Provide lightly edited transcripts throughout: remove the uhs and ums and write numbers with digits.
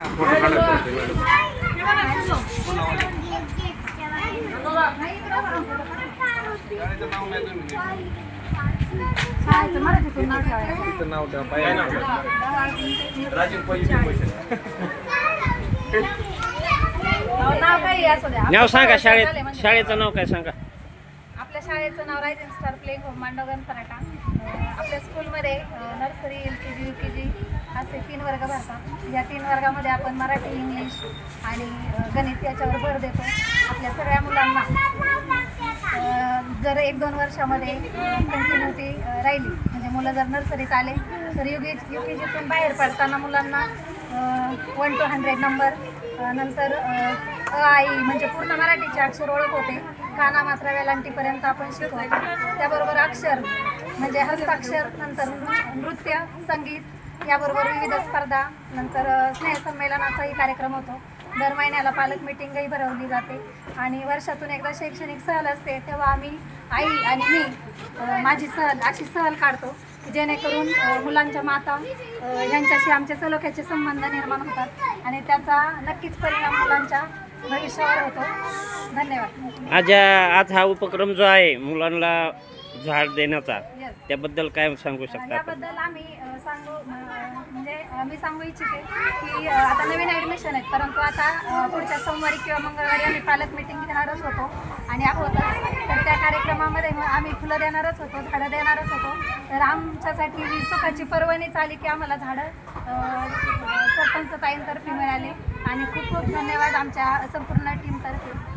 नाव सांगा शाळेचं नाव काय सांगा. आपल्या शाळेचं नाव rising star playing home Mandavgan फराटा. आपल्या स्कूलमध्ये नर्सरी LKG UKG असे 3 वर्ग भरतात. या 3 वर्गामध्ये आपण मराठी इंग्लिश आणि गणित याच्यावर भर देतो. आपल्या सगळ्या मुलांना जर 1-2 वर्षामध्ये कंटिन्युटी राहिली म्हणजे मुलं जर नर्सरीत आले तर UKGतून बाहेर पडताना मुलांना 1 to 100 नंबर नंतर आई म्हणजे पूर्ण मराठीचे अक्षर ओळख होते. काना मात्रा वेलांटीपर्यंत आपण शिकवतो. त्याबरोबर अक्षर म्हणजे हस्ताक्षर नंतर नृत्य संगीत याबरोबर विविध स्पर्धा नंतर स्नेहसंमेलनाचाही कार्यक्रम होतो. दर महिन्याला पालक मीटिंगही भरवली जाते आणि वर्षातून एकदा शैक्षणिक सहल असते तेव्हा आम्ही आई आणि मी माझी सहल अशी सहल काढतो जेणेकरून मुलांच्या माता यांच्याशी आमचे सलोख्याचे संबंध निर्माण होतात आणि त्याचा नक्कीच परिणाम मुलांच्या भविष्यावर होतो. धन्यवाद. आज हा उपक्रम जो आहे मुलांना झाड देण्याचा त्याबद्दल काय सांगू शकता? याबद्दल आम्ही मी सांगू इच्छिते की आता नवीन ॲडमिशन आहेत परंतु आता पुढच्या सोमवारी किंवा मंगळवारी आम्ही पालक मीटिंग घेणारच होतो आणि आहोतच. तर त्या कार्यक्रमामध्ये आम्ही फुलं देणारच होतो झाडं देणारच होतो. तर आमच्यासाठी ही सुखाची पर्वणीच आली की आम्हाला झाडं सरपंच ताईंतर्फे मिळाले आणि खूप खूप धन्यवाद आमच्या संपूर्ण टीमतर्फे.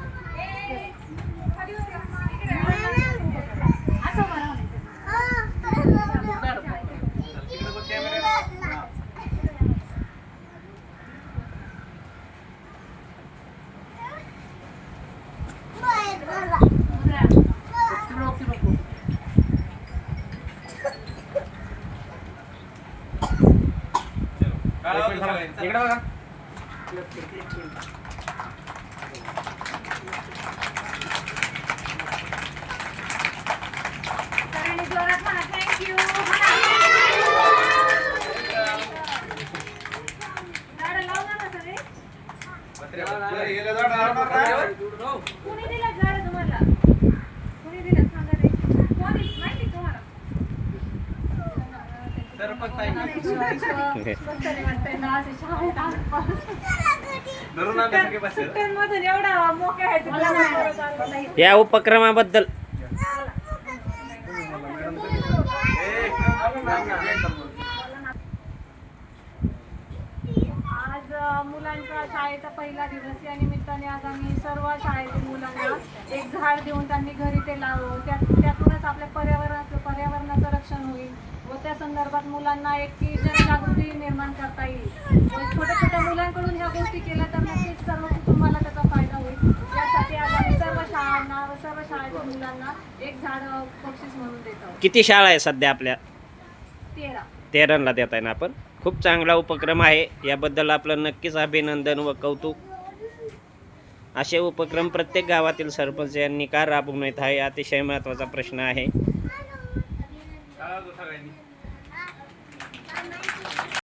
या उपक्रमाबद्दल आज मुलांचा शाळेचा पहिला दिवस या निमित्ताने आज आम्ही सर्व शाळेतील मुलांना एक झाड देऊन त्यांनी घरी ते लावलं. त्यातूनच आपल्या पर्यावरणाचं रक्षण होईल व त्या संदर्भात मुलांना एक की जनजागृती निर्माण करता येईल. छोट्या छोट्या मुलांकडून ह्या गोष्टी केल्या तर नक्कीच सर्व कुटुंबाला त्याचा फायदा होईल. यासाठी आज आम्ही सर्व शाळांना व सर्व शाळेच्या मुलांना एक झाड बक्षीस म्हणून देतो. किती शाळा आहे सध्या आपल्या? 13 देत आहे ना आपण. खूप चांगला उपक्रम आहे. याबद्दल आपलं नक्कीच अभिनंदन व कौतुक. असे उपक्रम प्रत्येक गावातील सरपंच यांनी का राबवून येत आहे अतिशय महत्त्वाचा प्रश्न आहे.